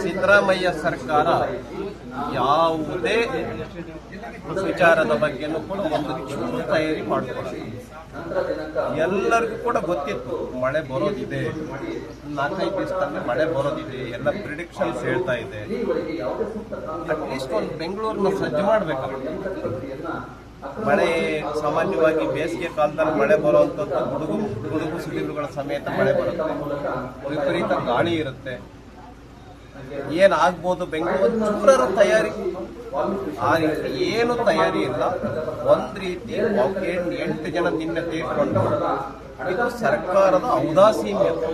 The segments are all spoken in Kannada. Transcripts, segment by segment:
ಸಿದ್ದರಾಮಯ್ಯ ಸರ್ಕಾರ ಯಾವುದೇ ವಿಚಾರದ ಬಗ್ಗೆನೂ ಕೂಡ ಒಂದು ಚೂರು ತಯಾರಿ ಮಾಡಿಕೊಳ್ಳಿ. ಎಲ್ಲರಿಗೂ ಕೂಡ ಗೊತ್ತಿತ್ತು ಮಳೆ ಬರೋದಿದೆ, 4-5 ದಿವಸದಲ್ಲಿ ಮಳೆ ಬರೋದಿದೆ, ಎಲ್ಲ ಪ್ರಿಡಿಕ್ಷನ್ಸ್ ಹೇಳ್ತಾ ಇದೆ. ಅಟ್ಲೀಸ್ಟ್ ಒಂದು ಬೆಂಗಳೂರನ್ನ ಸಜ್ಜು ಮಾಡಬೇಕಾಗುತ್ತೆ. ಮಳೆ ಸಾಮಾನ್ಯವಾಗಿ ಬೇಸಿಗೆ ಕಾಲದಲ್ಲಿ ಮಳೆ ಬರುವಂಥದ್ದು ಗುಡುಗು ಸಿಡಿಲುಗಳ ಸಮೇತ ಮಳೆ ಬರುತ್ತೆ, ವಿಪರೀತ ಗಾಳಿ ಇರುತ್ತೆ. ಏನಾಗ್ಬೋದು ಬೆಂಗಳೂರು ಚೂರರ ತಯಾರಿ, ಆ ರೀತಿ ಏನು ತಯಾರಿ ಇಲ್ಲ. ಒಂದ್ ರೀತಿ 8 ಜನ ನಿನ್ನೆ ತೀರ್ಕೊಂಡು ಇದು ಸರ್ಕಾರದ ಔದಾಸೀನ್ಯತೆ.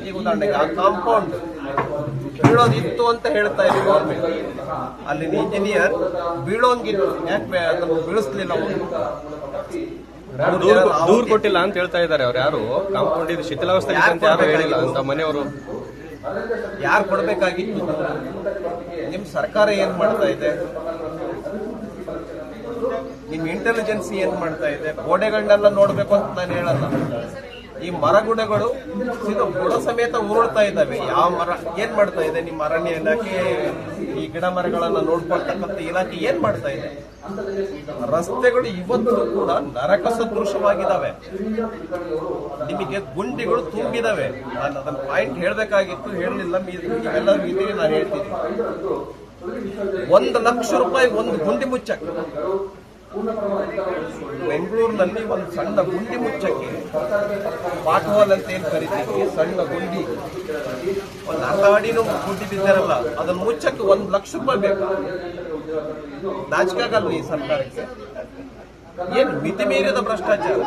ಈಗ ಉದಾಹರಣೆಗೆ ಆ ಕಾಂಪೌಂಡ್ ಬೀಳೋದಿತ್ತು ಅಂತ ಹೇಳ್ತಾ ಇದ್ದೀವಿ ಗೌರ್ಮೆಂಟ್, ಅಲ್ಲಿನ ಇಂಜಿನಿಯರ್ ಬೀಳೋಂಗಿತ್ತು, ಯಾಕೆ ಅದನ್ನು ಬೀಳಿಸ್ಲಿಲ್ಲ? ದೂರು ಕೊಟ್ಟಿಲ್ಲ ಅಂತ ಹೇಳ್ತಾ ಇದ್ದಾರೆ. ಅವ್ರು ಯಾರು ಕಾಂಪೌಂಡ್ ಇದು ಶಿಥಿಲಾವಸ್ಥೆ ಅಂತ ಯಾರು ಹೇಳಿಲ್ಲ ಅಂತ ಮನೆಯವರು. ಯಾರು ಕೊಡ್ಬೇಕಾಗಿತ್ತು? ನಿಮ್ ಸರ್ಕಾರ ಏನ್ ಮಾಡ್ತಾ ಇದೆ? ನಿಮ್ ಇಂಟೆಲಿಜೆನ್ಸಿ ಏನ್ ಮಾಡ್ತಾ ಇದೆ? ಗೋಡೆಗಳನ್ನೆಲ್ಲ ನೋಡ್ಬೇಕು ಅಂತ ನಾನು ಹೇಳಲ್ಲ. ಈ ಮರಗುಡೆಗಳು ಬುಡ ಸಮೇತ ಉರುಳ್ತಾ ಇದ್ದಾವೆ. ಯಾವ ಮರ ಏನ್ ಮಾಡ್ತಾ ಇದೆ? ನಿಮ್ಮ ಅರಣ್ಯ ಇಲಾಖೆ ಈ ಗಿಡ ಮರಗಳನ್ನ ನೋಡ್ಕೊಳ್ತಕ್ಕಂಥ ಇಲಾಖೆ ಏನ್ ಮಾಡ್ತಾ ಇದೆ? ರಸ್ತೆಗಳು ಇವತ್ತು ಕೂಡ ನರಕ ಸದೃಶವಾಗಿದ್ದಾವೆ. ನಿಮಗೆ ಗುಂಡಿಗಳು ತುಂಬಿದಾವೆ. ನಾನು ಅದನ್ನ ಪಾಯಿಂಟ್ ಹೇಳ್ಬೇಕಾಗಿತ್ತು, ಹೇಳಲಿಲ್ಲ. ನೀವೆಲ್ಲರೂ ಇದೀರಿ, ನಾನು ಹೇಳ್ತೀನಿ. 1 ಲಕ್ಷ ರೂಪಾಯಿ ಒಂದು ಗುಂಡಿ ಮುಚ್ಚಕ್ಕೆ. ಬೆಂಗಳೂರಿನಲ್ಲಿ ಒಂದು ಸಣ್ಣ ಗುಂಡಿ ಮುಚ್ಚಕ್ಕೆ, ಪಾಟ್ ಹೋಲ್ ಅಂತ ಏನ್ ಕರಿತೀವಿ, ಸಣ್ಣ ಗುಂಡಿ, ಒಂದು ಅರ್ಧ ಅಡಿನೂ ಗುಂಡಿ ಬಿದ್ದಾರಲ್ಲ, ಅದನ್ನ ಮುಚ್ಚಕ್ಕೆ 1 ಲಕ್ಷ ರೂಪಾಯಿ ಬೇಕು. ನಾಚಿಕಾಗಲ್ವ ಈ ಸರ್ಕಾರಕ್ಕೆ? ಏನು ಮಿತಿ ಮೀರಿದ ಭ್ರಷ್ಟಾಚಾರ.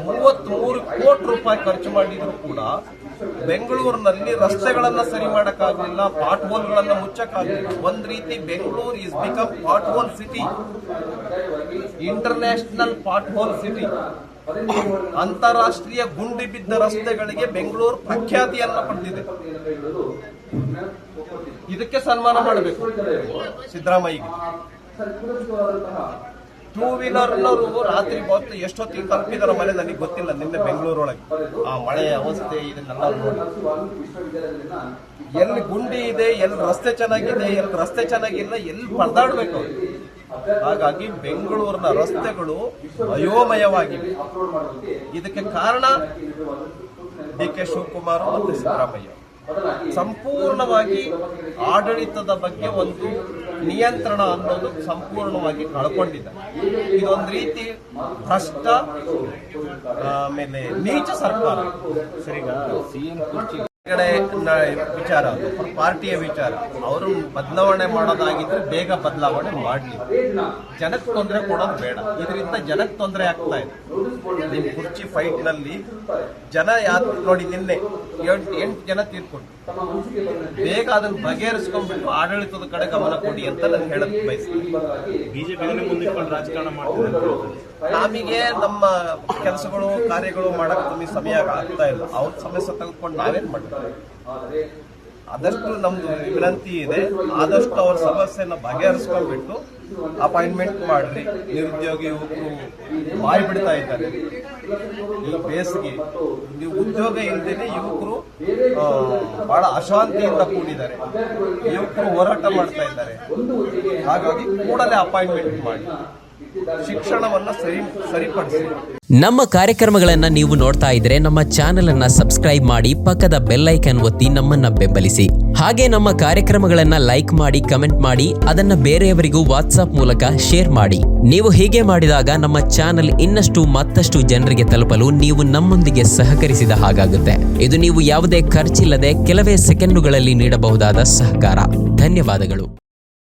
33 ಕೋಟಿ ರೂಪಾಯಿ ಖರ್ಚು ಮಾಡಿದ್ರು ಕೂಡ ಬೆಂಗಳೂರಿನಲ್ಲಿ ರಸ್ತೆಗಳನ್ನ ಸರಿ ಮಾಡಕ್ಕಾಗಲಿಲ್ಲ, ಪಾಟ್ ಹೋಲ್ಗಳನ್ನ ಮುಚ್ಚಕ್ಕಾಗಲಿಲ್ಲ. ಒಂದ್ ರೀತಿ Bengaluru is become pothole city, international pothole city. ಅಂತಾರಾಷ್ಟ್ರೀಯ ಗುಂಡಿ ಬಿದ್ದ ರಸ್ತೆಗಳಿಗೆ ಬೆಂಗಳೂರು ಪ್ರಖ್ಯಾತಿಯನ್ನ ಪಡೆದಿದೆ. ಇದಕ್ಕೆ ಸನ್ಮಾನ ಮಾಡಬೇಕು ಸಿದ್ದರಾಮಯ್ಯಗೆ. 2 ವೀಲರ್ನವರು ರಾತ್ರಿ ಹೊತ್ತು ಎಷ್ಟೊತ್ತಿಗೆ ತಲುಪಿದಾರ ಮನೆ ನನಗೆ ಗೊತ್ತಿಲ್ಲ. ನಿನ್ನೆ ಬೆಂಗಳೂರೊಳಗೆ ಆ ಮಳೆಯ ಅವಸ್ಥೆ ಇದನ್ನೆಲ್ಲ ನೋಡಿ, ಎಲ್ಲಿ ಗುಂಡಿ ಇದೆ, ಎಲ್ಲಿ ರಸ್ತೆ ಚೆನ್ನಾಗಿದೆ, ಎಲ್ಲಿ ರಸ್ತೆ ಚೆನ್ನಾಗಿಲ್ಲ, ಎಲ್ಲಿ ಪರದಾಡ್ಬೇಕು. ಹಾಗಾಗಿ ಬೆಂಗಳೂರಿನ ರಸ್ತೆಗಳು ಅಯೋಮಯವಾಗಿವೆ. ಇದಕ್ಕೆ ಕಾರಣ ಡಿ.ಕೆ. ಶಿವಕುಮಾರ್ ಮತ್ತು ಸಿದ್ದರಾಮಯ್ಯ. ಸಂಪೂರ್ಣವಾಗಿ ಆಡಳಿತದ ಬಗ್ಗೆ ಒಂದು ನಿಯಂತ್ರಣ ಅನ್ನೋದು ಸಂಪೂರ್ಣವಾಗಿ ಕಳ್ಕೊಂಡಿದ್ದಾರೆ. ಇದೊಂದು ರೀತಿ ಭ್ರಷ್ಟ, ಆಮೇಲೆ ನೀಚ ಸರ್ಕಾರ. ಸಿಎಂ ಕುರ್ಚಿ ವಿಚಾರ, ಪಾರ್ಟಿಯ ವಿಚಾರ. ಅವರು ಬದಲಾವಣೆ ಮಾಡೋದಾಗಿದ್ರೆ ಬೇಗ ಬದಲಾವಣೆ ಮಾಡಲಿ. ಜನಕ್ಕೆ ತೊಂದರೆ ಕೊಡೋದು ಬೇಡ. ಇದರಿಂದ ಜನಕ್ಕೆ ತೊಂದರೆ ಆಗ್ತಾ ಇದೆ. ನಿಮ್ ಕುರ್ಚಿ ಫೈಟ್ ನಲ್ಲಿ ಜನ ಯಾರು ನೋಡಿ, ನಿನ್ನೆ 8 ಜನ ತೀರ್ಕೊಂಡು. ಬೇಗ ಅದನ್ನು ಬಗೆಹರಿಸ್ಕೊಂಡ್ಬಿಟ್ಟು ಆಡಳಿತದ ಕಡೆ ಗಮನ ಕೊಡಿ ಅಂತ ನಾನು ಹೇಳಕ್ ಬಯಸ್ತೀನಿ. ಬಿಜೆಪಿ ಮುಂದಿಟ್ಕೊಂಡು ರಾಜಕಾರಣ ಮಾಡ್ತಿದ್ದಾರೆ. ನಮಗೆ ನಮ್ಮ ಕೆಲಸಗಳು ಕಾರ್ಯಗಳು ಮಾಡಕ್ ನಮಗೆ ಸಮಯ ಆಗ್ತಾ ಇಲ್ಲ. ಅವ್ರ ಸಮಸ್ಯೆ ತೆಗೆದುಕೊಂಡು ನಾವೇನ್ ಮಾಡ್ತೀವಿ? ಆದಷ್ಟು ನಮ್ದು ವಿನಂತಿ ಇದೆ, ಆದಷ್ಟು ಅವ್ರ ಸಮಸ್ಯೆನ ಬಗೆಹರಿಸ್ಕೊಂಡ್ಬಿಟ್ಟು ಅಪಾಯಿಂಟ್ಮೆಂಟ್ ಮಾಡ್ರಿ. ನಿರುದ್ಯೋಗಿ ಯುವಕರು ಬಾಯಿ ಬಿಡ್ತಾ ಇದ್ದಾರೆ ಈ ಬೇಸಿಗೆ. ನೀವು ಉದ್ಯೋಗ ಇಲ್ಲದೇನೆ ಯುವಕರು ಬಹಳ ಅಶಾಂತಿಯಿಂದ ಕೂಡಿದ್ದಾರೆ. ಯುವಕರು ಹೋರಾಟ ಮಾಡ್ತಾ ಇದ್ದಾರೆ. ಹಾಗಾಗಿ ಕೂಡಲೇ ಅಪಾಯಿಂಟ್ಮೆಂಟ್ ಮಾಡಿ, ಶಿಕ್ಷಣವನ್ನ ಸರಿಪಡಿಸಿ. ನಮ್ಮ ಕಾರ್ಯಕ್ರಮಗಳನ್ನ ನೀವು ನೋಡ್ತಾ ಇದ್ರೆ ನಮ್ಮ ಚಾನೆಲ್ ಅನ್ನ ಸಬ್ಸ್ಕ್ರೈಬ್ ಮಾಡಿ, ಪಕ್ಕದ ಬೆಲ್ ಐಕಾನ್ ಒತ್ತಿ ನಮ್ಮನ್ನ ಬೆಂಬಲಿಸಿ. ಹಾಗೆ ನಮ್ಮ ಕಾರ್ಯಕ್ರಮಗಳನ್ನ ಲೈಕ್ ಮಾಡಿ, ಕಮೆಂಟ್ ಮಾಡಿ, ಅದನ್ನ ಬೇರೆಯವರಿಗೂ ವಾಟ್ಸ್ಆಪ್ ಮೂಲಕ ಶೇರ್ ಮಾಡಿ. ನೀವು ಹೀಗೆ ಮಾಡಿದಾಗ ನಮ್ಮ ಚಾನೆಲ್ ಇನ್ನಷ್ಟು ಮತ್ತಷ್ಟು ಜನರಿಗೆ ತಲುಪಲು ನೀವು ನಮ್ಮೊಂದಿಗೆ ಸಹಕರಿಸಿದ ಹಾಗಾಗುತ್ತೆ. ಇದು ನೀವು ಯಾವುದೇ ಖರ್ಚಿಲ್ಲದೆ ಕೆಲವೇ ಸೆಕೆಂಡುಗಳಲ್ಲಿ ನೀಡಬಹುದಾದ ಸಹಕಾರ. ಧನ್ಯವಾದಗಳು.